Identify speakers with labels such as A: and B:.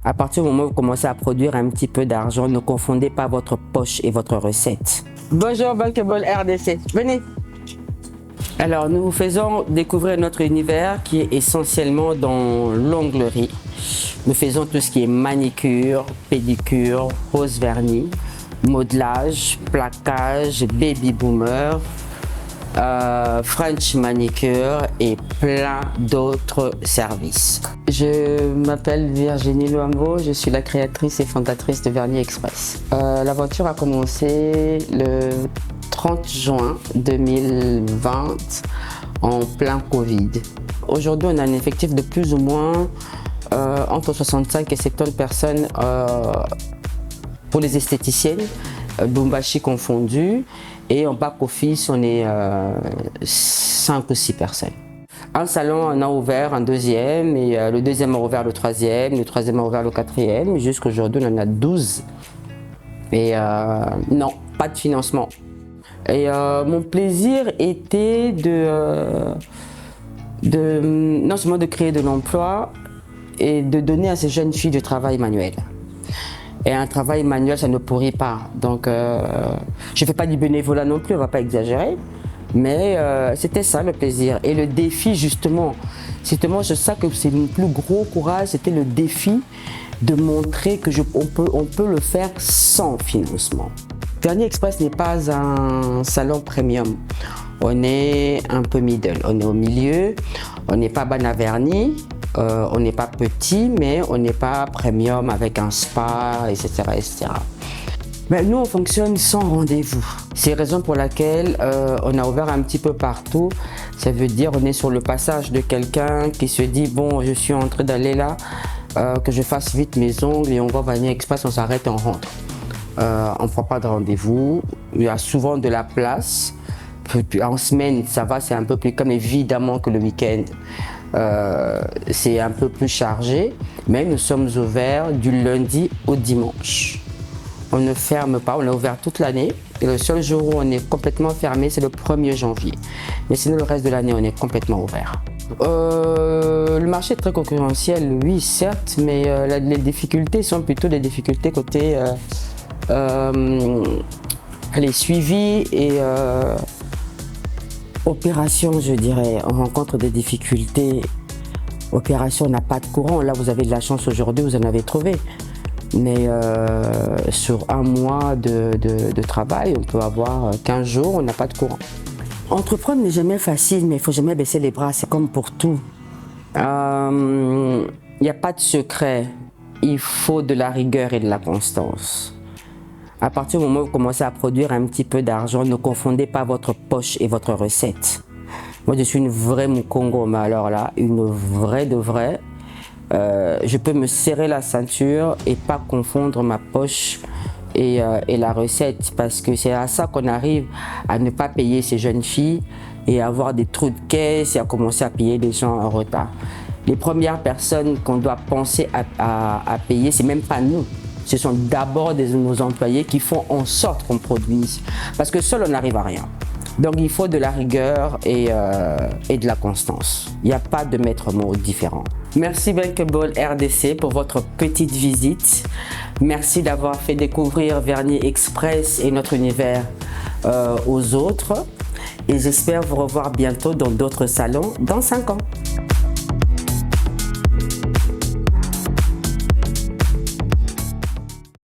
A: À partir du moment où vous commencez à produire un petit peu d'argent, ne confondez pas votre poche et votre recette. Bonjour Bankable RDC, venez. Alors nous vous faisons découvrir notre univers qui est essentiellement dans l'onglerie. Nous faisons tout ce qui est manicure, pédicure, rose vernis, modelage, plaquage, baby boomer, French manicure et plein d'autres services. Je m'appelle Virginie Luambo, je suis la créatrice et fondatrice de Vernis Express. L'aventure a commencé le 30 juin 2020 en plein Covid. Aujourd'hui, on a un effectif de plus ou moins entre 65 et 70 personnes pour les esthéticiennes, Bumbashi confondu, et en back office, on est 5 ou 6 personnes. Un salon, on a ouvert un deuxième, et le deuxième a ouvert le troisième a ouvert le quatrième, jusqu'à aujourd'hui, on en a 12. Et non, pas de financement. Et mon plaisir était non seulement de créer de l'emploi et de donner à ces jeunes filles du travail manuel. Et un travail manuel, ça ne pourrit pas. Donc, je ne fais pas du bénévolat non plus, on ne va pas exagérer. Mais c'était ça le plaisir. Et le défi, justement, c'est ça que c'est mon plus gros courage, c'était le défi de montrer qu'on peut le faire sans financement. Vernis Express n'est pas un salon premium. On est un peu middle, on est au milieu, on n'est pas Bana Vernis, on n'est pas petit, mais on n'est pas premium avec un spa, etc. etc. Mais nous, on fonctionne sans rendez-vous. C'est la raison pour laquelle on a ouvert un petit peu partout. Ça veut dire on est sur le passage de quelqu'un qui se dit « bon, je suis en train d'aller là, que je fasse vite mes ongles et on va Vernis Express, on s'arrête et on rentre ». On ne prend pas de rendez-vous, il y a souvent de la place. En semaine, ça va, c'est un peu plus calme, évidemment que le week-end, c'est un peu plus chargé, mais nous sommes ouverts du lundi au dimanche. On ne ferme pas, on est ouvert toute l'année. Et le seul jour où on est complètement fermé, c'est le 1er janvier. Mais sinon, le reste de l'année, on est complètement ouvert. Le marché est très concurrentiel, oui, certes, mais les difficultés sont plutôt des difficultés côté les suivis et opération, je dirais. On rencontre des difficultés. Opération, on n'a pas de courant. Là, vous avez de la chance aujourd'hui, vous en avez trouvé. Mais sur un mois de travail, on peut avoir 15 jours, on n'a pas de courant. Entreprendre n'est jamais facile, mais il ne faut jamais baisser les bras, c'est comme pour tout. Il n'y a pas de secret, il faut de la rigueur et de la constance. À partir du moment où vous commencez à produire un petit peu d'argent, ne confondez pas votre poche et votre recette. Moi, je suis une vraie Mukongo, mais alors là, une vraie de vraie. Je peux me serrer la ceinture et pas confondre ma poche et la recette, parce que c'est à ça qu'on arrive à ne pas payer ces jeunes filles et à avoir des trous de caisse et à commencer à payer les gens en retard. Les premières personnes qu'on doit penser à payer, c'est même pas nous. Ce sont d'abord nos employés qui font en sorte qu'on produise, parce que seul on n'arrive à rien. Donc il faut de la rigueur et de la constance. Il n'y a pas de maître mot différent. Merci Bankable RDC pour votre petite visite. Merci d'avoir fait découvrir Vernis Express et notre univers aux autres. Et j'espère vous revoir bientôt dans d'autres salons dans 5 ans.